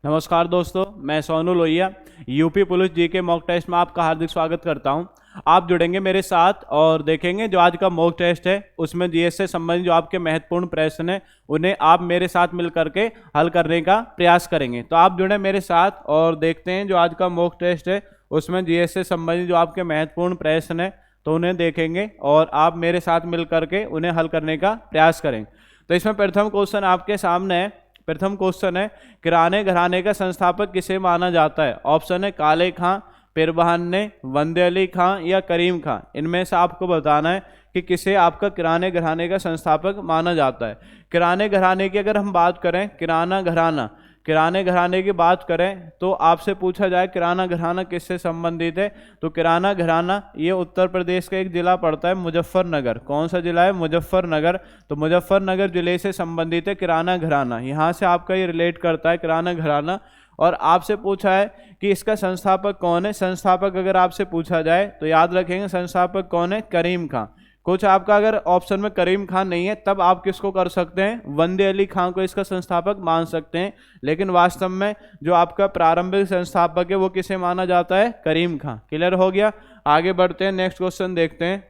नमस्कार दोस्तों, मैं Sonu Lohia UP police GK mock test में आपका हार्दिक स्वागत करता हूं। आप जुड़ेंगे मेरे साथ और देखेंगे जो आज का मॉक टेस्ट है उसमें जीएस से संबंधित जो आपके महत्वपूर्ण प्रश्न हैं उन्हें आप मेरे साथ मिल करके हल करने का प्रयास करेंगे। तो आप जुड़े मेरे साथ और देखते हैं जो आज का मॉक टेस्ट है उसमें जीएस से संबंधित जो आपके महत्वपूर्ण प्रश्न हैं तो उन्हें देखेंगे और आप मेरे साथ मिल करके उन्हें हल करने का प्रयास करेंगे। तो इसमें प्रथम क्वेश्चन आपके सामने है। प्रथम क्वेश्चन है, किराने घराने का संस्थापक किसे माना जाता है? ऑप्शन है काले खां, पिरबहाने, वंदे अली खां या करीम खां। इनमें से आपको बताना है कि किसे आपका किराने घराने का संस्थापक माना जाता है। किराने घराने की अगर हम बात करें, किराने घराने की बात करें तो आपसे पूछा जाए किराना घराना किससे संबंधित है, तो किराना घराना ये उत्तर प्रदेश का एक जिला पड़ता है मुजफ्फरनगर। कौन सा जिला है? मुजफ्फरनगर। तो मुजफ्फरनगर जिले से संबंधित है किराना घराना, यहाँ से आपका ये रिलेट करता है किराना घराना। और आपसे पूछा है कि इसका संस्थापक कौन है। संस्थापक अगर आपसे पूछा जाए तो याद रखेंगे संस्थापक कौन है? करीम खां। कुछ आपका अगर ऑप्शन में करीम खान नहीं है तब आप किसको कर सकते हैं? वंदे अली खां को इसका संस्थापक मान सकते हैं, लेकिन वास्तव में जो आपका प्रारंभिक संस्थापक है वो किसे माना जाता है? करीम खां। क्लियर हो गया? आगे बढ़ते हैं, नेक्स्ट क्वेश्चन देखते हैं।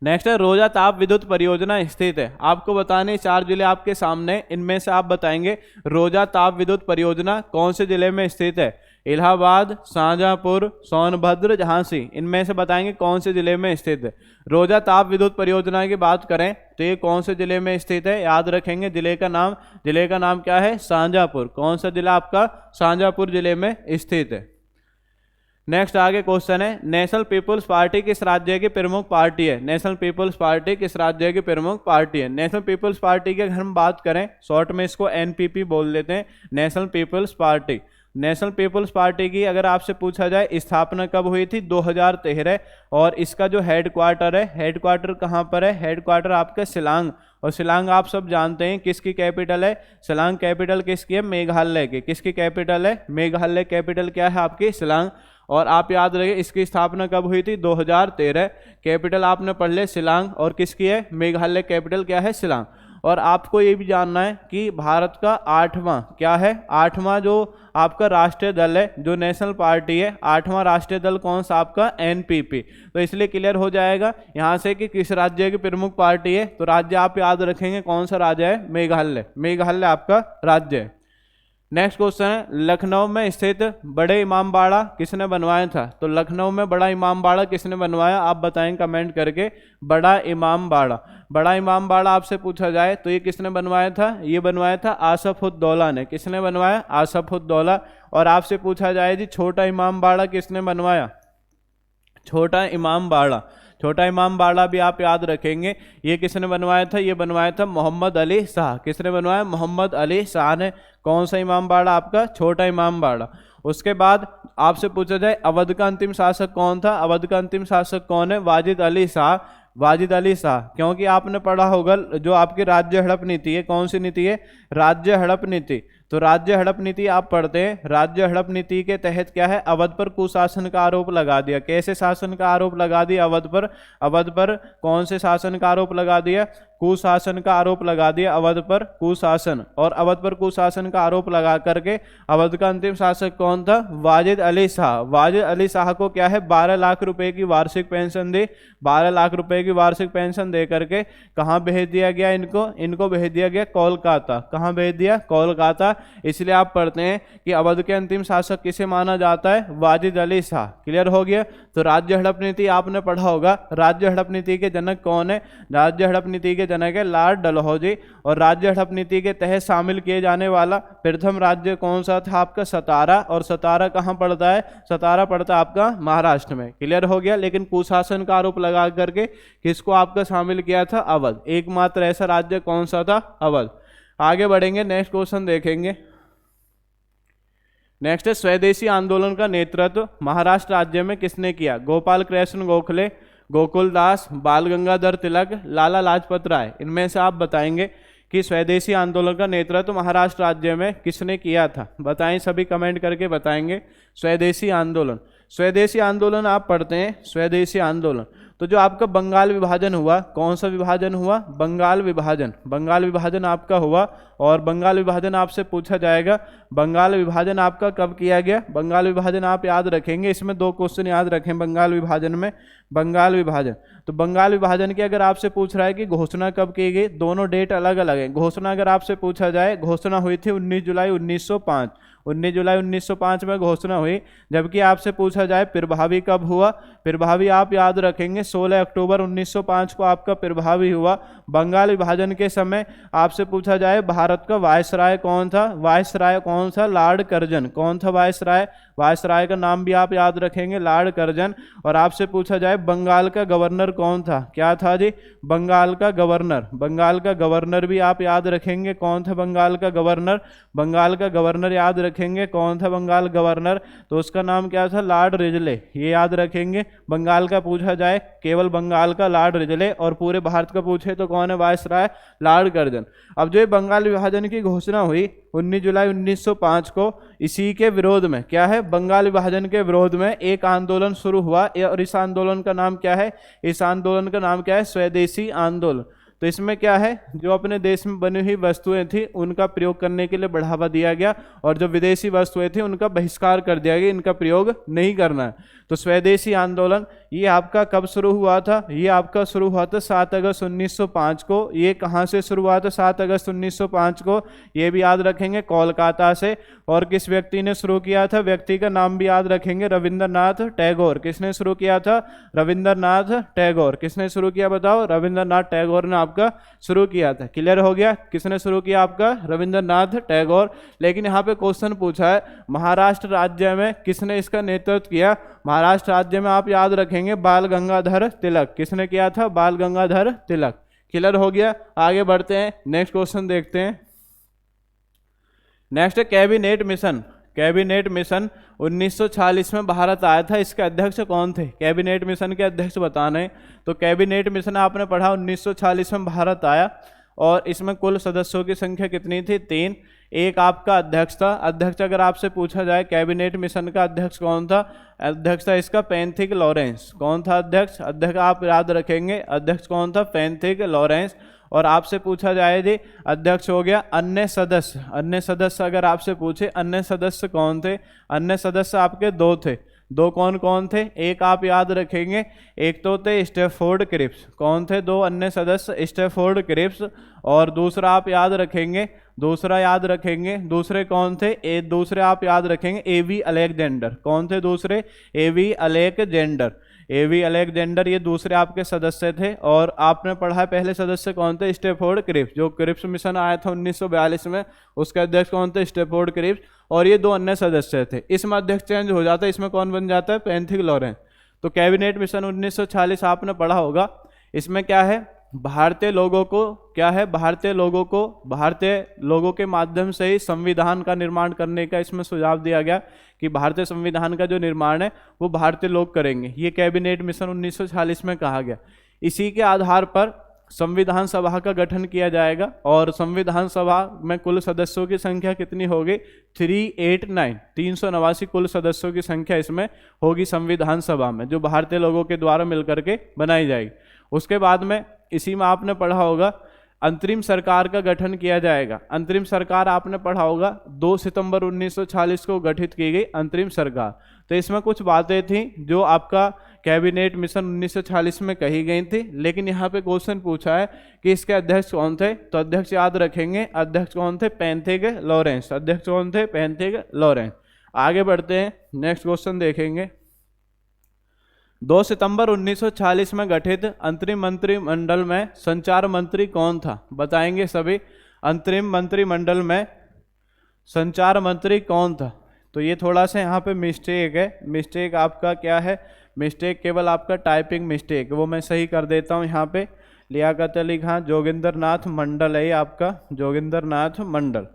नेक्स्ट है, रोजा ताप विद्युत परियोजना स्थित है। आपको बताने 4 जिले आपके सामने, इनमें से आप बताएंगे रोजा ताप विद्युत परियोजना कौन से जिले में स्थित है? इलाहाबाद, शाहजहांपुर, सोनभद्र, झांसी। इनमें से बताएंगे कौन से जिले में स्थित है। रोजा ताप विद्युत परियोजना की बात करें तो ये कौन से जिले में स्थित है? याद रखेंगे जिले का नाम क्या है? शाहजहांपुर। कौन सा जिला आपका? शाहजहांपुर जिले में स्थित है। नेक्स्ट आगे क्वेश्चन है, नेशनल पीपुल्स पार्टी किस राज्य की प्रमुख पार्टी है? नेशनल पीपुल्स पार्टी किस राज्य की प्रमुख पार्टी है? नेशनल पीपुल्स पार्टी की अगर हम बात करें, शॉर्ट में इसको एनपीपी बोल देते हैं, national people's party. National people's party की अगर आपसे पूछा जाए स्थापना कब हुई थी? 2013। और इसका जो हेडक्वार्टर है, हेडक्वार्टर कहाँ पर है? हेडक्वार्टर आपका शिलांग। और शिलांग आप सब जानते हैं किसकी कैपिटल है? शिलांग कैपिटल किसकी है? मेघालय की। किसकी कैपिटल है? मेघालय कैपिटल क्या है आपकी? शिलांग। और आप याद रखें इसकी स्थापना कब हुई थी? 2013। कैपिटल आपने पढ़ ले शिलांग, और किसकी है? मेघालय कैपिटल क्या है? शिलांग। और आपको ये भी जानना है कि भारत का 8वां क्या है? 8वां जो आपका राष्ट्रीय दल है, जो नेशनल पार्टी है, 8वां राष्ट्रीय दल कौन सा? आपका एनपीपी। तो इसलिए क्लियर हो जाएगा यहाँ से कि किस राज्य की प्रमुख पार्टी है। तो राज्य आप याद रखेंगे कौन सा राज्य है? मेघालय। मेघालय आपका राज्य है। नेक्स्ट क्वेश्चन है, लखनऊ में स्थित बड़े इमाम बाड़ा किसने बनवाया था? तो लखनऊ में बड़ा इमाम बाड़ा किसने बनवाया? आप बताएं कमेंट करके। बड़ा इमाम बाड़ा आपसे पूछा जाए तो ये किसने बनवाया था? ये बनवाया था आसफउद्दौला ने। किसने बनवाया? आसफउद्दौला। और आपसे पूछा जाए जी छोटा इमाम बाड़ा किसने बनवाया? छोटा इमाम बाड़ा भी आप याद रखेंगे, ये किसने बनवाया था? ये बनवाया था मोहम्मद अली शाह। किसने बनवाया? मोहम्मद अली शाह ने। कौन सा इमाम बाड़ा आपका? छोटा इमाम बाड़ा। उसके बाद आपसे पूछा जाए अवध का अंतिम शासक कौन था? अवध का अंतिम शासक कौन है? वाजिद अली शाह। क्योंकि आपने पढ़ा होगा जो आपकी राज्य हड़प नीति है, कौन सी नीति है? राज्य हड़प नीति। तो राज्य हड़प नीति आप पढ़ते हैं, राज्य हड़प नीति के तहत क्या है? अवध पर कुशासन का आरोप लगा दिया। कैसे शासन का आरोप लगा दिया? अवध पर कौन से शासन का आरोप लगा दिया? कुशासन का आरोप लगा दिया अवध पर, कुशासन। और अवध पर कुशासन का आरोप लगा करके अवध का अंतिम शासक कौन था? वाजिद अली शाह को क्या है? 12 लाख रुपए की वार्षिक पेंशन दी। 12 लाख रुपए की वार्षिक पेंशन दे करके कहाँ भेज दिया गया इनको भेज दिया गया कोलकाता। कहाँ भेज दिया? कोलकाता। इसलिए आप पढ़ते हैं कि अवध के अंतिम शासक किसे माना जाता है? वाजिद अली शाह। क्लियर हो गया? तो राज्य हड़प नीति आपने पढ़ा होगा। राज्य हड़प नीति के जनक कौन है? राज्य हड़प नीति के जनक है लॉर्ड डलहौजी। और राज्य हड़प नीति के तहत शामिल किए जाने वाला प्रथम राज्य कौन सा था? आपका सतारा। और सतारा कहाँ पड़ता है? सतारा पड़ता है आपका महाराष्ट्र में। क्लियर हो गया? लेकिन कुशासन का आरोप लगा करके किसको आपका शामिल किया था? अवध। एकमात्र ऐसा राज्य कौन सा था? अवध। आगे बढ़ेंगे, नेक्स्ट क्वेश्चन देखेंगे। नेक्स्ट है, स्वदेशी आंदोलन का नेतृत्व महाराष्ट्र राज्य में किसने किया? गोपाल कृष्ण गोखले, गोकुल दास, बाल गंगाधर तिलक, लाला लाजपत राय। इनमें से आप बताएंगे कि स्वदेशी आंदोलन का नेतृत्व महाराष्ट्र राज्य में किसने किया था? बताएं, सभी कमेंट करके बताएंगे। स्वदेशी स्वदेशी आंदोलन आप पढ़ते हैं, स्वदेशी आंदोलन। तो जो आपका बंगाल विभाजन हुआ, कौन सा विभाजन हुआ? बंगाल विभाजन। बंगाल विभाजन आपका हुआ, और बंगाल विभाजन आपसे पूछा जाएगा, बंगाल विभाजन आपका कब किया गया? बंगाल विभाजन आप याद रखेंगे, इसमें 2 क्वेश्चन याद रखें बंगाल विभाजन में। बंगाल विभाजन, तो बंगाल विभाजन की अगर आपसे पूछ रहा है कि घोषणा कब की गई, दोनों डेट अलग अलग है। घोषणा अगर आपसे पूछा जाए, घोषणा हुई थी 19 जुलाई 1905, 19 जुलाई 1905 में घोषणा हुई। जबकि आपसे पूछा जाए प्रभावी कब हुआ, प्रभावी आप याद रखेंगे 16 अक्टूबर 1905 को आपका प्रभावी हुआ। बंगाल विभाजन के समय आपसे पूछा जाए भारत का वायसराय कौन था, वायसराय कौन सा? Lord Curzon. कौन था वायसराय? वायसराय का नाम भी आप याद रखेंगे, लॉर्ड कर्जन। और आपसे पूछा जाए बंगाल का गवर्नर कौन था, क्या था जी? बंगाल का गवर्नर। बंगाल का गवर्नर भी आप याद रखेंगे, कौन था बंगाल का गवर्नर? बंगाल का गवर्नर याद रखेंगे, कौन था बंगाल गवर्नर? तो उसका नाम क्या था? Lord Risley. ये याद रखेंगे। बंगाल का पूछा जाए केवल बंगाल का, लॉर्ड रिजले। और पूरे भारत का पूछे तो कौन है वायसराय? Lord Curzon. अब जो बंगाल विभाजन की घोषणा हुई 19 जुलाई 1905 को, इसी के विरोध में क्या है? बंगाल विभाजन के विरोध में एक आंदोलन शुरू हुआ, और इस आंदोलन का नाम क्या है? इस आंदोलन का नाम क्या है? स्वदेशी आंदोलन। तो इसमें क्या है? जो अपने देश में बनी हुई वस्तुएं थी उनका प्रयोग करने के लिए बढ़ावा दिया गया, और जो विदेशी वस्तुएं थी उनका बहिष्कार कर दिया गया, इनका प्रयोग नहीं करना है। तो स्वदेशी आंदोलन ये आपका कब शुरू हुआ था? ये आपका शुरू हुआ था 7 अगस्त 1905 को। ये कहाँ से शुरू हुआ था 7 अगस्त 1905 को? ये भी याद रखेंगे, कोलकाता से। और किस व्यक्ति ने शुरू किया था? व्यक्ति का नाम भी याद रखेंगे, रविंद्रनाथ टैगोर। किसने शुरू किया था? रविंद्रनाथ टैगोर। किसने शुरू किया बताओ? रविंद्रनाथ टैगोर ने आपका शुरू किया था। क्लियर हो गया? किसने शुरू किया? आपका रविंद्रनाथ टैगोर। लेकिन यहाँ पे क्वेश्चन पूछा है महाराष्ट्र राज्य में किसने इसका नेतृत्व किया? महाराष्ट्र राज्य में आप याद रखेंगे बाल गंगाधर तिलक। किसने किया था? बाल गंगाधर तिलक। क्लियर हो गया? आगे बढ़ते हैं, नेक्स्ट क्वेश्चन देखते हैं। नेक्स्ट है कैबिनेट मिशन। कैबिनेट मिशन 1946 में भारत आया था, इसके अध्यक्ष कौन थे? कैबिनेट मिशन के अध्यक्ष बताने। तो कैबिनेट मिशन आपने पढ़ा 1946 में भारत आया, और इसमें कुल सदस्यों की संख्या कितनी थी? 3। एक आपका अध्यक्ष था। अध्यक्ष अगर आपसे पूछा जाए कैबिनेट मिशन का अध्यक्ष कौन था? अध्यक्ष था इसका पेंथिक लॉरेंस। कौन था अध्यक्ष? अध्यक्ष आप याद रखेंगे, अध्यक्ष कौन था? पेंथिक लॉरेंस। और आपसे पूछा जाए जी अध्यक्ष हो गया। अन्य सदस्य, अन्य सदस्य अगर आपसे पूछे अन्य सदस्य कौन थे? अन्य सदस्य आपके 2 थे। 2 कौन कौन थे? एक आप याद रखेंगे, एक तो थे स्टैफोर्ड क्रिप्स। कौन थे 2 अन्य सदस्य? Stafford Cripps. और दूसरा आप याद रखेंगे, दूसरा याद रखेंगे, दूसरे कौन थे? दूसरे आप याद रखेंगे एवी अलेक्जेंडर। कौन थे दूसरे? एवी अलेक्जेंडर। एवी अलेक्जेंडर ये दूसरे आपके सदस्य थे। और आपने पढ़ा है पहले सदस्य कौन थे? Stafford Cripps. जो क्रिप्स मिशन आया था 1942 में, उसके अध्यक्ष कौन थे? Stafford Cripps. और ये 2 अन्य सदस्य थे। इसमें अध्यक्ष चेंज हो जाता है, इसमें कौन बन जाता है? पेंथिक लॉरेंस। तो कैबिनेट मिशन 1946 आपने पढ़ा होगा। इसमें क्या है? भारतीय लोगों को क्या है? भारतीय लोगों के माध्यम से ही संविधान का निर्माण करने का इसमें सुझाव दिया गया कि भारतीय संविधान का जो निर्माण है वो भारतीय लोग करेंगे। ये कैबिनेट मिशन 1946 में कहा गया। इसी के आधार पर संविधान सभा का गठन किया जाएगा, और संविधान सभा में कुल सदस्यों की संख्या कितनी होगी? 389, 389 कुल सदस्यों की संख्या इसमें होगी संविधान सभा में, जो भारतीय लोगों के द्वारा मिलकर के बनाई जाएगी। उसके बाद में इसी में आपने पढ़ा होगा अंतरिम सरकार का गठन किया जाएगा। अंतरिम सरकार आपने पढ़ा होगा 2 सितंबर 1946 को गठित की गई अंतरिम सरकार। तो इसमें कुछ बातें थी जो आपका कैबिनेट मिशन 1946 में कही गई थी। लेकिन यहाँ पे क्वेश्चन पूछा है कि इसके अध्यक्ष कौन थे? तो अध्यक्ष याद रखेंगे, अध्यक्ष कौन थे? पेंथिक लॉरेंस। अध्यक्ष कौन थे? पेंथिक लॉरेंस। आगे बढ़ते हैं, नेक्स्ट क्वेश्चन देखेंगे। 2 सितंबर 1946 में गठित अंतरिम मंत्रिमंडल में संचार मंत्री कौन था? बताएंगे सभी। अंतरिम मंत्रिमंडल में संचार मंत्री कौन था? तो ये थोड़ा सा यहाँ पे मिस्टेक है। मिस्टेक आपका क्या है? मिस्टेक केवल आपका टाइपिंग मिस्टेक, वो मैं सही कर देता हूँ। यहाँ पे लियाकत अली खान, जोगिंदर नाथ मंडल है ये आपका, जोगिंदर नाथ मंडल।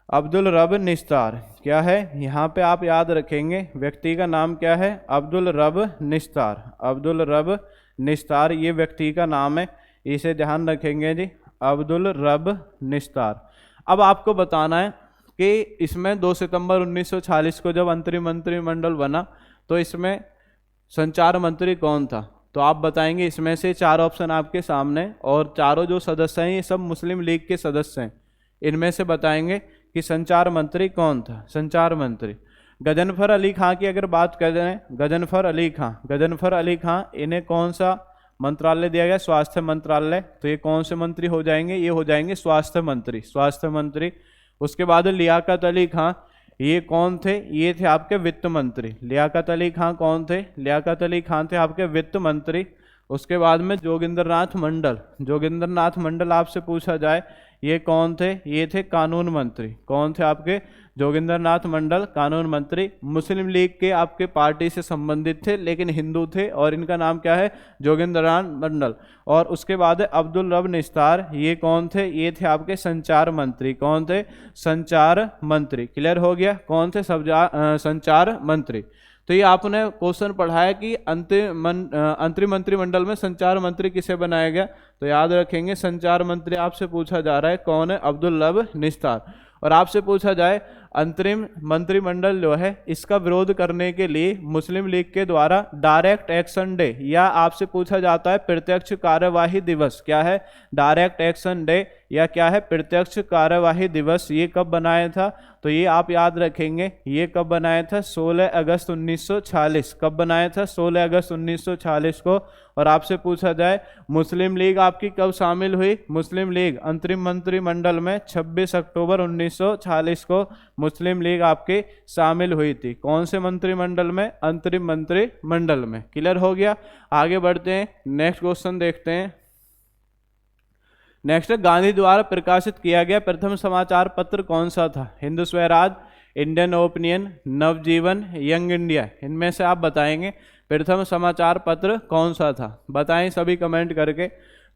अब्दुल रब निस्तार क्या है? यहाँ पे आप याद रखेंगे व्यक्ति का नाम क्या है? अब्दुल रब निस्तार। अब्दुल रब निस्तार ये व्यक्ति का नाम है, इसे ध्यान रखेंगे जी, अब्दुल रब निस्तार। अब आपको बताना है कि इसमें 2 सितंबर 1946 को जब अंतरिम मंत्रिमंडल बना तो इसमें संचार मंत्री कौन था? तो आप बताएंगे इसमें से 4 ऑप्शन आपके सामने, और चारों जो सदस्य हैं ये सब मुस्लिम लीग के सदस्य हैं। इनमें से बताएंगे कि संचार मंत्री कौन था। संचार मंत्री गजनफर अली खां की अगर बात करें, गजनफर अली खां इन्हें कौन सा मंत्रालय दिया गया? स्वास्थ्य मंत्रालय। तो ये कौन से मंत्री हो जाएंगे? ये हो जाएंगे स्वास्थ्य मंत्री। उसके बाद लियाकत अली खां, ये कौन थे? ये थे आपके वित्त मंत्री। लियाकत अली खां कौन थे? लियाकत अली खां थे आपके वित्त मंत्री। उसके बाद में जोगिंद्रनाथ मंडल आपसे पूछा जाए ये कौन थे? ये थे कानून मंत्री। कौन थे आपके? जोगिंद्रनाथ मंडल कानून मंत्री। मुस्लिम लीग के आपके पार्टी से संबंधित थे लेकिन हिंदू थे, और इनका नाम क्या है? जोगिंद्रनाथ मंडल। और उसके बाद अब्दुल रब निस्तार, ये कौन थे? ये थे आपके संचार मंत्री। कौन थे? संचार मंत्री। क्लियर हो गया? कौन थे? संचार मंत्री। तो ये आपने क्वेश्चन पढ़ा है कि अंतरिम मंत्रिमंडल में संचार मंत्री किसे बनाया गया? तो याद रखेंगे संचार मंत्री आपसे पूछा जा रहा है कौन है? अब्दुल रब निस्तार। और आपसे पूछा जाए अंतरिम मंत्रिमंडल जो है इसका विरोध करने के लिए मुस्लिम लीग के द्वारा डायरेक्ट एक्शन डे, या आपसे पूछा जाता है प्रत्यक्ष कार्यवाही दिवस, क्या है? डायरेक्ट एक्शन डे या क्या है? प्रत्यक्ष कार्यवाही दिवस, ये कब बनाया था? तो ये आप याद रखेंगे ये कब बनाया था? 16 अगस्त 1946। कब बनाया था? 16 अगस्त 1946 को। और आपसे पूछा जाए मुस्लिम लीग आपकी कब शामिल हुई? मुस्लिम लीग अंतरिम मंत्रिमंडल में 26 अक्टूबर 1946 को मुस्लिम लीग आपके शामिल हुई थी। कौन से मंत्रिमंडल में? अंतरिम मंत्रिमंडल में। क्लियर हो गया? आगे बढ़ते हैं, नेक्स्ट क्वेश्चन देखते हैं। नेक्स्ट, गांधी द्वारा प्रकाशित किया गया प्रथम समाचार पत्र कौन सा था? हिंद स्वराज, इंडियन ओपिनियन, नवजीवन, यंग इंडिया। इनमें से आप बताएंगे प्रथम समाचार पत्र कौन सा था? बताएं सभी कमेंट करके।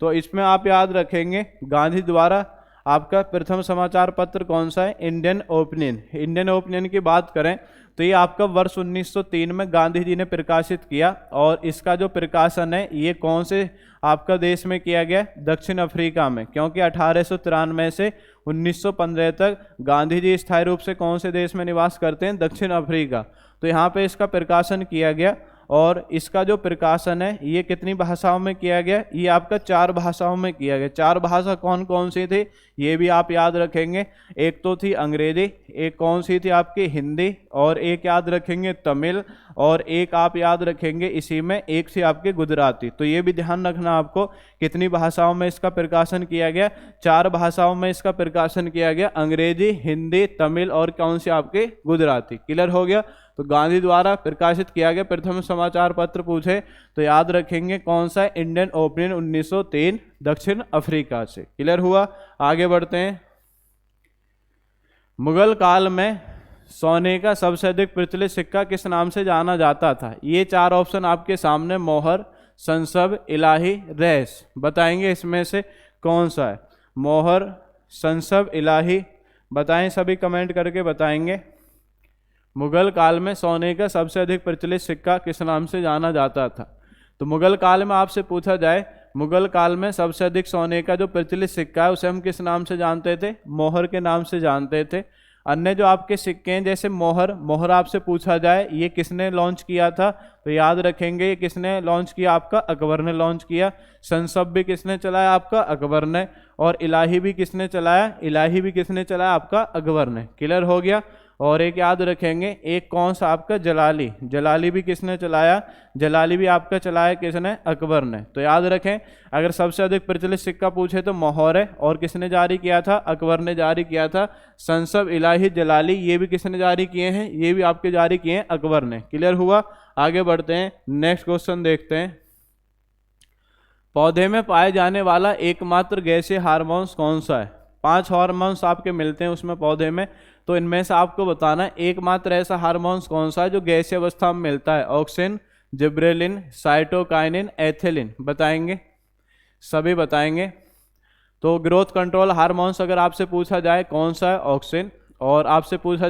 तो इसमें आप याद रखेंगे गांधी द्वारा आपका प्रथम समाचार पत्र कौन सा है? Indian opinion. इंडियन ओपिनियन की बात करें तो ये आपका वर्ष 1903 में गांधी जी ने प्रकाशित किया, और इसका जो प्रकाशन है ये कौन से आपका देश में किया गया? दक्षिण अफ्रीका में। क्योंकि 1893 से 1915 तक गांधी जी स्थायी रूप से कौन से देश में निवास करते हैं? दक्षिण अफ्रीका। तो यहाँ पे इसका प्रकाशन किया गया, और इसका जो प्रकाशन है ये कितनी भाषाओं में किया गया? ये आपका 4 भाषाओं में किया गया। 4 भाषा कौन कौन सी थी? ये भी आप याद रखेंगे। एक तो थी अंग्रेजी, एक कौन सी थी आपकी? हिंदी, और एक याद रखेंगे तमिल, और एक आप याद रखेंगे इसी में एक थी आपके गुजराती। तो ये भी ध्यान रखना आपको कितनी भाषाओं में इसका प्रकाशन किया गया? 4 भाषाओं में इसका प्रकाशन किया गया, अंग्रेजी, हिंदी, तमिल और कौन सी आपके? गुजराती। क्लियर हो गया? तो गांधी द्वारा प्रकाशित किया गया प्रथम समाचार पत्र पूछे तो याद रखेंगे कौन सा? इंडियन ओपिनियन 1903 दक्षिण अफ्रीका से। क्लियर हुआ? आगे बढ़ते हैं। मुगल काल में सोने का सबसे अधिक प्रचलित सिक्का किस नाम से जाना जाता था? ये 4 ऑप्शन आपके सामने, मोहर, संसब, इलाही, रैस। बताएंगे इसमें से कौन सा है? मोहर, संसब, इलाही। बताएं सभी कमेंट करके बताएंगे। मुगल काल में सोने का सबसे अधिक प्रचलित सिक्का किस नाम से जाना जाता था? तो मुगल काल में आपसे पूछा जाए मुगल काल में सबसे अधिक सोने का जो प्रचलित सिक्का है उसे हम किस नाम से जानते थे? मोहर के नाम से जानते थे। अन्य जो आपके सिक्के हैं जैसे मोहर आपसे पूछा जाए ये किसने लॉन्च किया था? तो याद रखेंगे ये किसने लॉन्च किया? आपका अकबर ने लॉन्च किया। संसब भी किसने चलाया? आपका अकबर ने। और इलाही भी किसने चलाया? इलाही भी किसने चलाया? आपका अकबर ने। क्लियर हो गया? और एक याद रखेंगे एक कौन सा आपका? जलाली भी किसने चलाया? जलाली भी आपका चलाया किसने? अकबर ने। तो याद रखें अगर सबसे अधिक प्रचलित सिक्का पूछे तो मोहर है, और किसने जारी किया था? अकबर ने जारी किया था। संसब, इलाही, जलाली ये भी किसने जारी किए हैं? ये भी आपके जारी किए हैं अकबर ने। क्लियर हुआ? आगे बढ़ते हैं, नेक्स्ट क्वेश्चन देखते हैं। पौधे में पाए जाने वाला एकमात्र गैसीय हार्मोन्स कौन सा है? 5 हार्मोन्स आपके मिलते हैं उसमें पौधे में, तो इनमें से आपको बताना एकमात्र ऐसा हार्मोन्स कौन सा है जो गैसीय अवस्था में मिलता है। Auxin, gibberellin, cytokinin, ethylene. बताएंगे सभी बताएंगे। तो ग्रोथ कंट्रोल हार्मोन्स अगर आपसे पूछा जाए कौन सा है? ऑक्सिन। और आपसे पूछा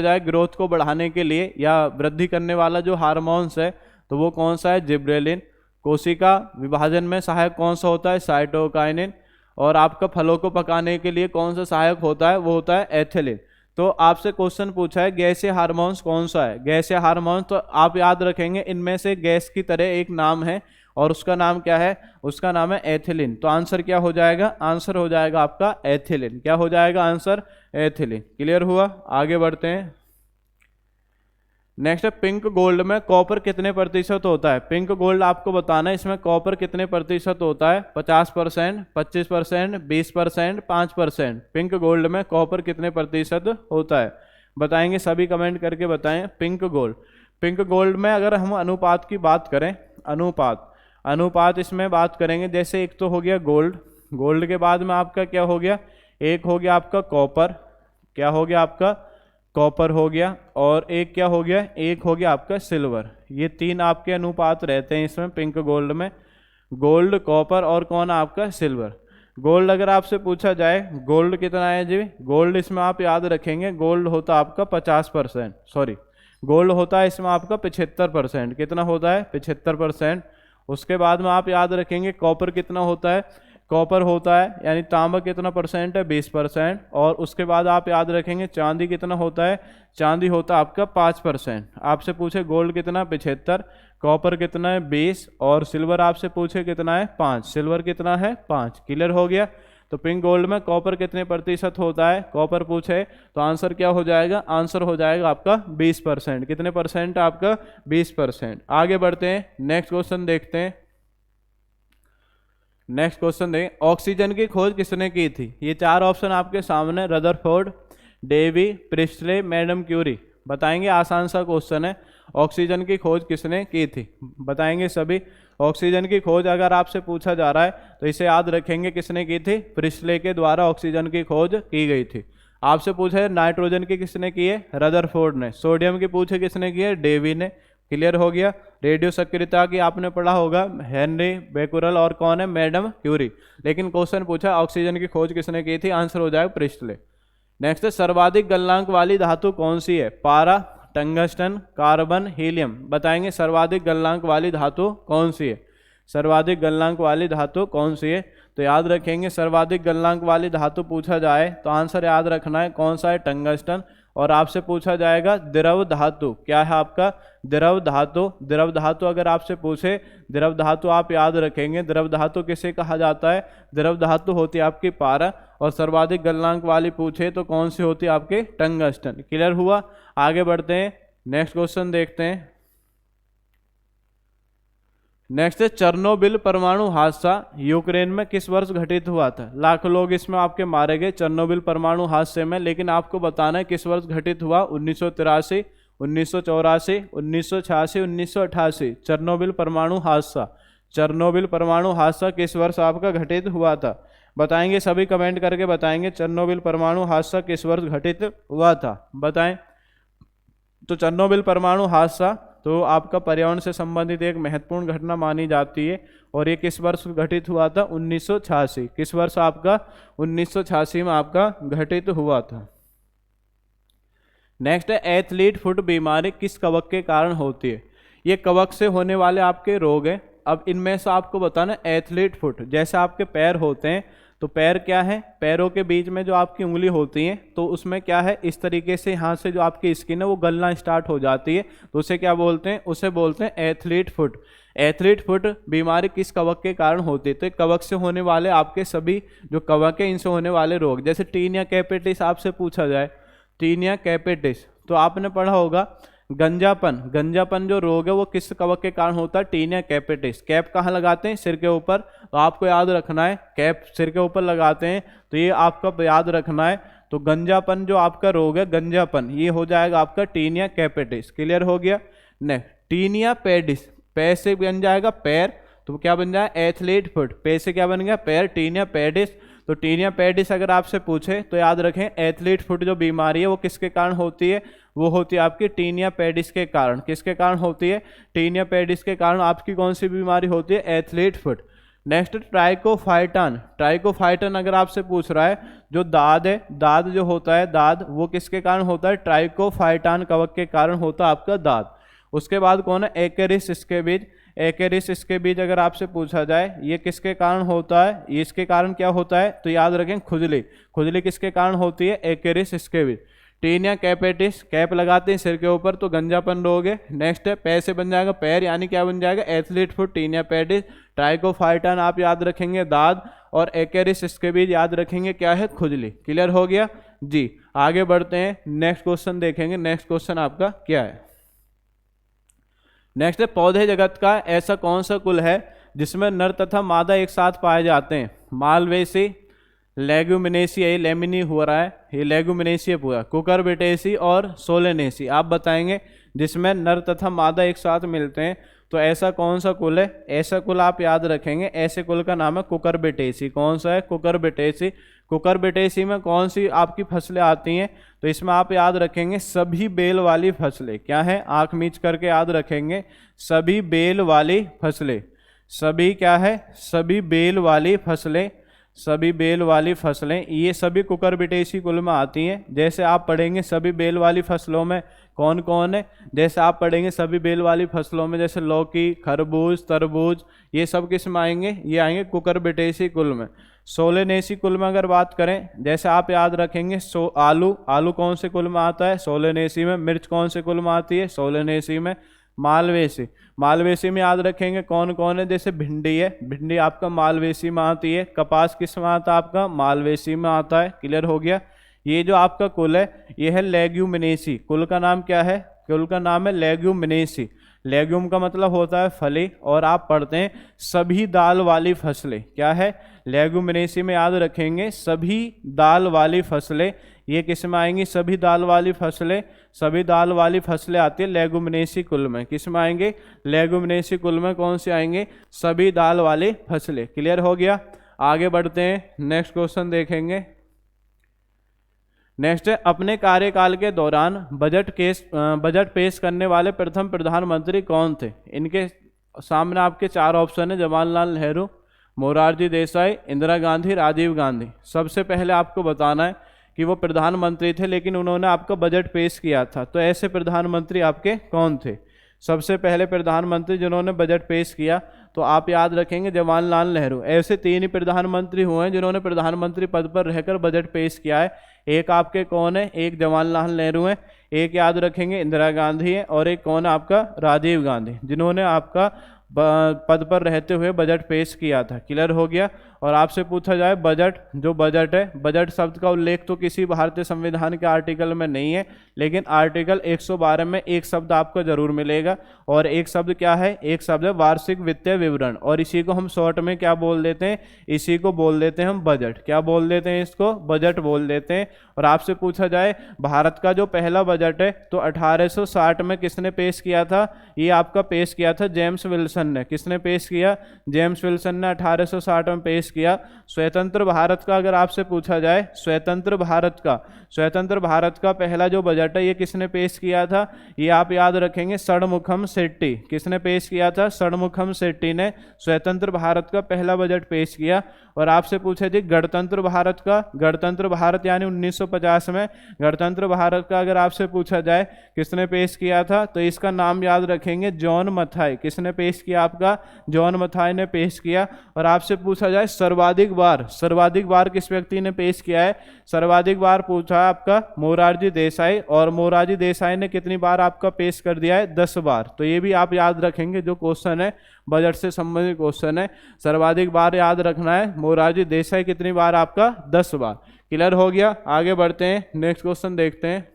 जाए ग्रोथ को बढ़ाने के लिए या वृद्धि करने वाला जो हार्मोन्स है तो वो कौन सा है? जिब्रेलिन। कोशिका विभाजन में सहायक कौन सा होता है? साइटोकाइनिन। और आपका फलों को पकाने के लिए कौन सा सहायक होता है? वो होता है एथिलीन। तो आपसे क्वेश्चन पूछा है गैसीय हार्मोन्स कौन सा है, गैसीय हार्मोन, तो आप याद रखेंगे इनमें से गैस की तरह एक नाम है और उसका नाम क्या है, उसका नाम है एथिलीन। तो आंसर क्या हो जाएगा, आंसर हो जाएगा आपका एथिलीन। क्या हो जाएगा आंसर, एथिलीन। क्लियर हुआ, आगे बढ़ते हैं। नेक्स्ट है पिंक गोल्ड में कॉपर कितने प्रतिशत होता है। पिंक गोल्ड आपको बताना है इसमें कॉपर कितने प्रतिशत होता है, 50%, 25%, 20%, 5%। पिंक गोल्ड में कॉपर कितने प्रतिशत होता है, बताएंगे सभी कमेंट करके बताएं। पिंक गोल्ड, पिंक गोल्ड में अगर हम अनुपात की बात करें, अनुपात इसमें बात करेंगे, जैसे एक तो हो गया गोल्ड, गोल्ड के बाद में आपका क्या हो गया, एक हो गया आपका कॉपर, क्या हो गया आपका कॉपर हो गया, और एक क्या हो गया, एक हो गया आपका सिल्वर। ये तीन आपके अनुपात रहते हैं इसमें पिंक गोल्ड में, गोल्ड, कॉपर और कौन आपका सिल्वर। गोल्ड अगर आपसे पूछा जाए गोल्ड कितना है जी, गोल्ड इसमें आप याद रखेंगे गोल्ड होता आपका 50%, सॉरी गोल्ड होता है इसमें आपका 75%। कितना होता है, 75%। उसके बाद में आप याद रखेंगे कॉपर कितना होता है, कॉपर होता है यानी तांबा कितना परसेंट है, 20%। और उसके बाद आप याद रखेंगे चांदी कितना होता है, चांदी होता है आपका 5%। आपसे पूछे गोल्ड कितना 75, कॉपर कितना है 20 और सिल्वर आपसे पूछे कितना है 5, सिल्वर कितना है 5। क्लियर हो गया। तो पिंक गोल्ड में कॉपर कितने प्रतिशत होता है, कॉपर पूछे तो आंसर क्या हो जाएगा, आंसर हो जाएगा आपका 20%। कितने परसेंट आपका 20%। आगे बढ़ते हैं, नेक्स्ट क्वेश्चन देखते हैं। नेक्स्ट क्वेश्चन देखें, ऑक्सीजन की खोज किसने की थी। ये चार ऑप्शन आपके सामने, Rutherford, Davy, Priestley, madam Curie. बताएंगे, आसान सा क्वेश्चन है। ऑक्सीजन की खोज किसने की थी, बताएंगे सभी। ऑक्सीजन की खोज अगर आपसे पूछा जा रहा है तो इसे याद रखेंगे किसने की थी, प्रिस्टले के द्वारा ऑक्सीजन की खोज की गई थी। आपसे पूछे नाइट्रोजन की किसने की है, रदरफोर्ड ने। सोडियम की पूछे किसने की है, डेवी ने। क्लियर हो गया। रेडियो सक्रियता की आपने पढ़ा होगा, हेनरी बेकुरल और कौन है, मैडम क्यूरी। लेकिन क्वेश्चन पूछा ऑक्सीजन की खोज किसने की थी, आंसर हो जाएगा प्रिस्टले। नेक्स्ट है सर्वाधिक गलनांक वाली धातु कौन सी है, पारा, टंगस्टन, कार्बन, हीलियम। बताएंगे सर्वाधिक गलनांक वाली धातु कौन सी है, सर्वाधिक गलनांक वाली धातु कौन सी है। तो याद रखेंगे सर्वाधिक गलनांक वाली धातु पूछा जाए तो आंसर याद रखना है कौन सा है, टंगस्टन। और आपसे पूछा जाएगा द्रव धातु, क्या है आपका, द्रव धातु। द्रव धातु अगर आपसे पूछे, द्रव धातु आप याद रखेंगे, द्रव धातु किसे कहा जाता है, द्रव धातु होती है आपकी पारा। और सर्वाधिक गलनांक वाली पूछे तो कौन सी होती है आपके, टंगस्टन। क्लियर हुआ, आगे बढ़ते हैं, नेक्स्ट क्वेश्चन देखते हैं। नेक्स्ट है चेरनोबिल परमाणु हादसा यूक्रेन में किस वर्ष घटित हुआ था। लाखों लोग इसमें आपके मारे गए चेरनोबिल परमाणु हादसे में, लेकिन आपको बताना है किस वर्ष घटित हुआ, 1983, 1984, 1986, 1988। चेरनोबिल परमाणु हादसा, चेरनोबिल परमाणु हादसा किस वर्ष आपका घटित हुआ था, बताएंगे सभी कमेंट करके बताएंगे चेरनोबिल परमाणु हादसा किस वर्ष घटित हुआ था, बताएं। तो चेरनोबिल परमाणु हादसा तो आपका पर्यावरण से संबंधित एक महत्वपूर्ण घटना मानी जाती है और ये किस वर्ष घटित हुआ था, 1986। किस वर्ष आपका, 1986 में आपका घटित हुआ था। नेक्स्ट है एथलीट फुट बीमारी किस कवक के कारण होती है। ये कवक से होने वाले आपके रोग हैं। अब इनमें से आपको बताना, एथलीट फुट जैसे आपके पैर होते हैं, तो पैर क्या है, पैरों के बीच में जो आपकी उंगली होती है तो उसमें क्या है, इस तरीके से यहाँ से जो आपकी स्किन है वो गलना स्टार्ट हो जाती है, तो उसे क्या बोलते हैं, उसे बोलते हैं एथलीट फुट। एथलीट फुट बीमारी किस कवक के कारण होती है, तो कवक से होने वाले आपके सभी जो कवक है इनसे होने वाले रोग, जैसे टीनिया कैपिटिस आपसे पूछा जाए, टीनिया कैपिटिस तो आपने पढ़ा होगा। गंजापन, गंजापन जो रोग है वो किस कवक के कारण होता है, टीनिया कैपिटिस। कैप कहाँ लगाते हैं, सिर के ऊपर, तो आपको याद रखना है कैप सिर के ऊपर लगाते हैं, तो ये आपका याद रखना है। तो गंजापन जो आपका रोग है, गंजापन, ये हो जाएगा आपका टीनिया कैपिटिस। क्लियर हो गया। नेक्स्ट टीनिया पेडिस, पैर से बन जाएगा पैर, तो क्या बन जाए, एथलीट फुट। पैर से क्या बन गया, पैर, टीनिया पेडिस। तो टीनिया पेडिस अगर आपसे पूछे तो याद रखें एथलीट फुट जो बीमारी है वो किसके कारण होती है, वो होती है आपकी टीनिया पेडिस के कारण। किसके कारण होती है, टीनिया पेडिस के कारण आपकी कौन सी बीमारी होती है, athlete foot. Next trichophyton, trichophyton अगर आपसे पूछ रहा है, जो दाद है, दाद जो होता है, दाद वो किसके कारण होता है, ट्राइकोफाइटन कवक के कारण होता है आपका दाद। उसके बाद कौन है, एकेरिस स्केबीज। एकेरिस स्केबीज अगर आपसे पूछा जाए ये किसके कारण होता है, इसके कारण क्या होता है, तो याद रखें खुजली। खुजली किसके कारण होती है, एकेरिस स्केबीज। टीनिया कैपेटिस, कैप लगाते हैं सिर के ऊपर तो गंजापन रोग है। नेक्स्ट है पैर से बन जाएगा पैर, यानी क्या बन जाएगा athlete foot, tinea pedis. Trichophyton आप याद रखेंगे दाद, और एक्रेस इसके भी याद रखेंगे क्या है खुजली। क्लियर हो गया जी। आगे बढ़ते हैं, नेक्स्ट क्वेश्चन देखेंगे। नेक्स्ट क्वेश्चन आपका क्या है? नेक्स्ट है पौधे जगत का ऐसा कौन सा कुल है जिसमें नर तथा मादा एक साथ पाए जाते हैं? मालवेसी, लेग्यूमिनेसी, ये लेमिनी हो रहा है, ये लेग्यूमिनेसी पूरा, कुकुरबिटेसी और सोलेनेसी। आप बताएंगे जिसमें नर तथा मादा एक साथ मिलते हैं, तो ऐसा कौन सा कुल है? ऐसा कुल आप याद रखेंगे, ऐसे कुल का नाम है कुकुरबिटेसी। कौन सा है? कुकुरबिटेसी। कुकुरबिटेसी में कौन सी आपकी फसलें आती हैं? तो इसमें आप याद रखेंगे सभी बेल वाली फसलें। क्या है? आंख मीच करके याद रखेंगे, सभी बेल वाली फसलें। सभी क्या है? सभी बेल वाली फसलें, सभी बेल वाली फसलें, ये सभी कुकुरबिटेसी कुल में आती हैं। जैसे आप पढ़ेंगे सभी बेल वाली फसलों में कौन कौन है, जैसे आप पढ़ेंगे सभी बेल वाली फसलों में जैसे लौकी, खरबूज, तरबूज, ये सब किस में आएंगे? ये आएंगे कुकुरबिटेसी कुल में। सोलेनेसी कुल में अगर बात करें, जैसे आप याद रखेंगे आलू, आलू कौन से कुल में आता है? सोलेनेसी में। मिर्च कौन से कुल में आती है? सोलेनेसी में। मालवेसी, मालवेसी में याद रखेंगे कौन कौन है, जैसे भिंडी है, भिंडी आपका मालवेसी में आती है। कपास किस में आता है आपका? मालवेसी में आता है। क्लियर हो गया। ये जो आपका कुल है ये है लेग्यूमिनेसी। कुल का नाम क्या है? कुल का नाम है लेग्यूमिनेसी। लेग्यूम का मतलब होता है फली, और आप पढ़ते हैं सभी दाल वाली फसलें। क्या है? लेग्यूमिनेसी में याद रखेंगे सभी दाल वाली फसलें। ये किस में आएंगी? सभी दाल वाली फसलें, सभी दाल वाली फसलें आती है लेग्यूमिनेसी कुल में। किस में आएंगे? लेग्यूमिनेसी कुल में कौन सी आएंगे? सभी दाल वाली फसलें। क्लियर हो गया। आगे बढ़ते हैं, नेक्स्ट क्वेश्चन देखेंगे। नेक्स्ट है अपने कार्यकाल के दौरान बजट पेश करने वाले प्रथम प्रधानमंत्री कौन थे? इनके सामने आपके चार ऑप्शन है, जवाहरलाल नेहरू, मोरारजी देसाई, इंदिरा गांधी, राजीव गांधी। सबसे पहले आपको बताना है कि वो प्रधानमंत्री थे लेकिन उन्होंने आपका बजट पेश किया था, तो ऐसे प्रधानमंत्री आपके कौन थे? सबसे पहले प्रधानमंत्री जिन्होंने बजट पेश किया तो आप याद रखेंगे जवाहरलाल नेहरू। ऐसे तीन ही प्रधानमंत्री हुए हैं जिन्होंने प्रधानमंत्री पद पर रहकर बजट पेश किया है। एक आपके कौन है? एक जवाहरलाल नेहरू है, एक याद रखेंगे इंदिरा गांधी है, और एक कौन है आपका? राजीव गांधी, जिन्होंने आपका पद पर रहते हुए बजट पेश किया था। क्लियर हो गया। और आपसे पूछा जाए बजट, जो बजट है, बजट शब्द का उल्लेख तो किसी भारतीय संविधान के आर्टिकल में नहीं है, लेकिन आर्टिकल 112 में एक शब्द आपको जरूर मिलेगा, और एक शब्द क्या है? एक शब्द है वार्षिक वित्तीय विवरण, और इसी को हम शॉर्ट में क्या बोल देते हैं? इसी को बोल देते हैं हम बजट। क्या बोल देते हैं इसको? बजट बोल देते हैं। और आपसे पूछा जाए भारत का जो पहला बजट है तो 1860 में किसने पेश किया था? ये आपका पेश किया था जेम्स विल्सन ने। किसने पेश किया? जेम्स विल्सन ने 1860 में पेश किया। स्वतंत्र भारत का अगर आपसे पूछा जाए, स्वतंत्र भारत का पहला जो बजट है ये किसने पेश किया था? ये आप याद रखेंगे षणमुखम शेट्टी। किसने पेश किया था? षणमुखम शेट्टी ने स्वतंत्र भारत का पहला बजट पेश किया। और आपसे पूछा जी गणतंत्र भारत का, गणतंत्र भारत यानी 1950 में गणतंत्र भारत का अगर आपसे पूछा जाए किसने पेश किया था, तो इसका नाम याद रखेंगे जॉन मथाई। किसने पेश किया आपका? जॉन मथाई ने पेश किया। और आपसे पूछा जाए सर्वाधिक बार किस व्यक्ति ने पेश किया है? सर्वाधिक बार पूछा है आपका मोरारजी देसाई, और मोरारजी देसाई ने कितनी बार आपका पेश कर दिया है? 10 बार। तो ये भी आप याद रखेंगे, जो क्वेश्चन है बजट से संबंधित क्वेश्चन है, सर्वाधिक बार याद रखना है। मोरारजी देसाई कितनी बार आपका? 10 बार। क्लियर हो गया। आगे बढ़ते हैं, नेक्स्ट क्वेश्चन देखते हैं।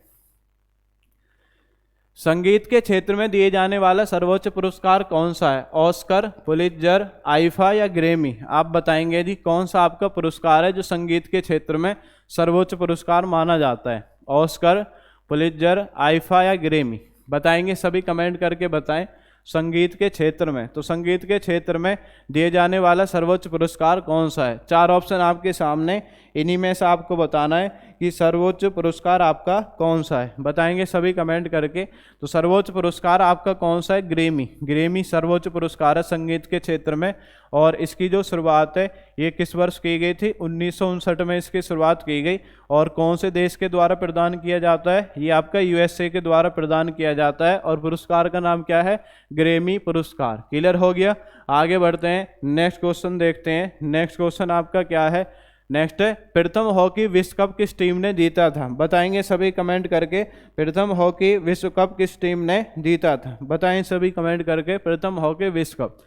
संगीत के क्षेत्र में दिए जाने वाला सर्वोच्च पुरस्कार कौन सा है? ऑस्कर, पुलित्जर, आईफा या ग्रैमी? आप बताएंगे जी कौन सा आपका पुरस्कार है जो संगीत के क्षेत्र में सर्वोच्च पुरस्कार माना जाता है? ऑस्कर, पुलित्जर, आईफा या ग्रैमी? बताएंगे सभी, कमेंट करके बताएं। संगीत के क्षेत्र में, तो संगीत के क्षेत्र में दिए जाने वाला सर्वोच्च पुरस्कार कौन सा है? चार ऑप्शन आपके सामने, इन्हीं में से आपको बताना है कि सर्वोच्च पुरस्कार आपका कौन सा है। बताएंगे सभी कमेंट करके। तो सर्वोच्च पुरस्कार आपका कौन सा है? ग्रैमी। ग्रैमी सर्वोच्च पुरस्कार है संगीत के क्षेत्र में। और इसकी जो शुरुआत है ये किस वर्ष की गई थी? 1959 में इसकी शुरुआत की गई। और कौन से देश के द्वारा प्रदान किया जाता है? ये आपका USA के द्वारा प्रदान किया जाता है, और पुरस्कार का नाम क्या है? ग्रैमी पुरस्कार। क्लियर हो गया। आगे बढ़ते हैं, नेक्स्ट क्वेश्चन देखते हैं। नेक्स्ट क्वेश्चन आपका क्या है? नेक्स्ट है प्रथम हॉकी विश्व कप किस टीम ने जीता था, बताएंगे सभी कमेंट करके। प्रथम हॉकी विश्व कप किस टीम ने जीता था, बताएं सभी कमेंट करके। प्रथम हॉकी विश्व कप,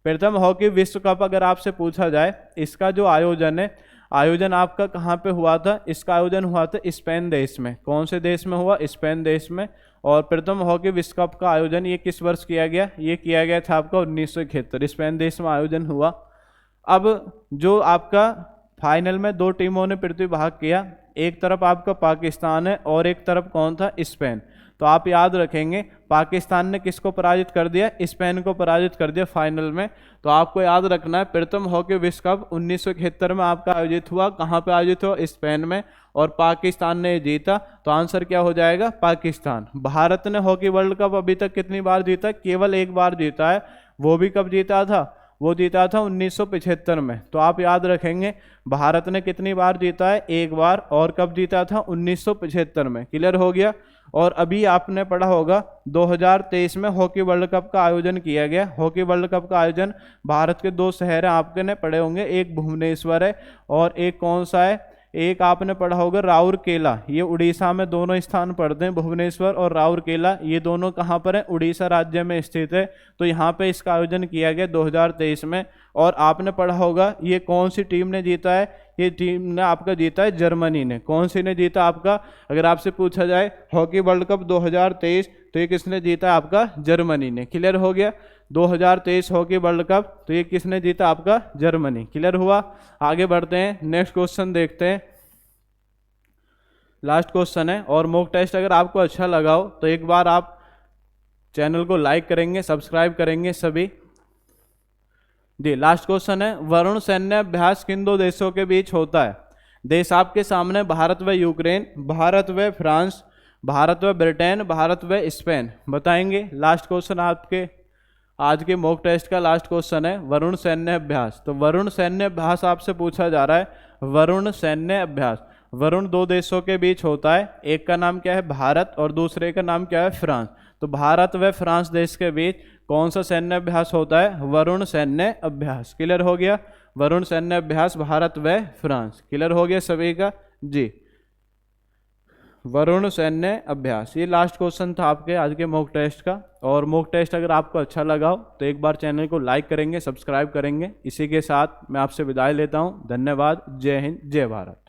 प्रथम हॉकी विश्व कप अगर आपसे पूछा जाए, इसका जो आयोजन है, आयोजन आपका कहाँ पे हुआ था, इसका आयोजन हुआ था स्पेन देश में। कौन से देश में हुआ, स्पेन देश में। और प्रथम हॉकी विश्व कप का आयोजन ये किस वर्ष किया गया, ये किया गया था आपका 1971, स्पेन देश में आयोजन हुआ। अब जो आपका फाइनल में दो टीमों ने प्रतिभाग किया, एक तरफ आपका पाकिस्तान है और एक तरफ कौन था, स्पेन। तो आप याद रखेंगे पाकिस्तान ने किसको पराजित कर दिया, स्पेन को पराजित कर दिया फाइनल में। तो आपको याद रखना है प्रथम हॉकी विश्व कप 1971 में आपका आयोजित हुआ। कहाँ पे आयोजित हुआ, स्पेन में, और पाकिस्तान ने जीता। तो आंसर क्या हो जाएगा, पाकिस्तान। भारत ने हॉकी वर्ल्ड कप अभी तक कितनी बार जीता, केवल एक बार जीता है। वो भी कब जीता था, वो जीता था 1975 में। तो आप याद रखेंगे भारत ने कितनी बार जीता है, एक बार, और कब जीता था, 1975 में। क्लियर हो गया। और अभी आपने पढ़ा होगा 2023 में हॉकी वर्ल्ड कप का आयोजन किया गया। हॉकी वर्ल्ड कप का आयोजन भारत के दो शहर हैं, आपके ने पढ़े होंगे, एक भुवनेश्वर है और एक कौन सा है, एक आपने पढ़ा होगा राउरकेला। ये उड़ीसा में दोनों स्थान पड़ते हैं, भुवनेश्वर और राउरकेला। ये दोनों कहाँ पर है, उड़ीसा राज्य में स्थित है। तो यहाँ पे इसका आयोजन किया गया 2023 में। और आपने पढ़ा होगा ये कौन सी टीम ने जीता है, ये टीम ने आपका जीता है जर्मनी ने। कौन सी ने जीता आपका, अगर आपसे पूछा जाए हॉकी वर्ल्ड कप 2023, तो ये किसने जीता, आपका जर्मनी ने। क्लियर हो गया। 2023 हॉकी वर्ल्ड कप, तो ये किसने जीता, आपका जर्मनी। क्लियर हुआ। आगे बढ़ते हैं, नेक्स्ट क्वेश्चन देखते हैं। लास्ट क्वेश्चन है, और मॉक टेस्ट अगर आपको अच्छा लगा हो तो एक बार आप चैनल को लाइक करेंगे, सब्सक्राइब करेंगे सभी जी। लास्ट क्वेश्चन है, वरुण सैन्य अभ्यास किन दो देशों के बीच होता है। देश आपके सामने, भारत व यूक्रेन, भारत व फ्रांस, भारत व ब्रिटेन, भारत व स्पेन। बताएंगे। लास्ट क्वेश्चन आपके आज के मॉक टेस्ट का लास्ट क्वेश्चन है, वरुण सैन्य अभ्यास। तो वरुण सैन्य अभ्यास आपसे पूछा जा रहा है, वरुण सैन्य अभ्यास। वरुण दो देशों के बीच होता है, एक का नाम क्या है, भारत, और दूसरे का नाम क्या है, फ्रांस। तो भारत व फ्रांस देश के बीच कौन सा सैन्य अभ्यास होता है, वरुण सैन्य अभ्यास। क्लियर हो गया। वरुण सैन्य अभ्यास भारत व फ्रांस। क्लियर हो गया सभी का जी। वरुण सैन्य अभ्यास, ये लास्ट क्वेश्चन था आपके आज के मॉक टेस्ट का। और मॉक टेस्ट अगर आपको अच्छा लगा हो तो एक बार चैनल को लाइक करेंगे, सब्सक्राइब करेंगे। इसी के साथ मैं आपसे विदाई लेता हूँ। धन्यवाद। जय हिंद, जय भारत।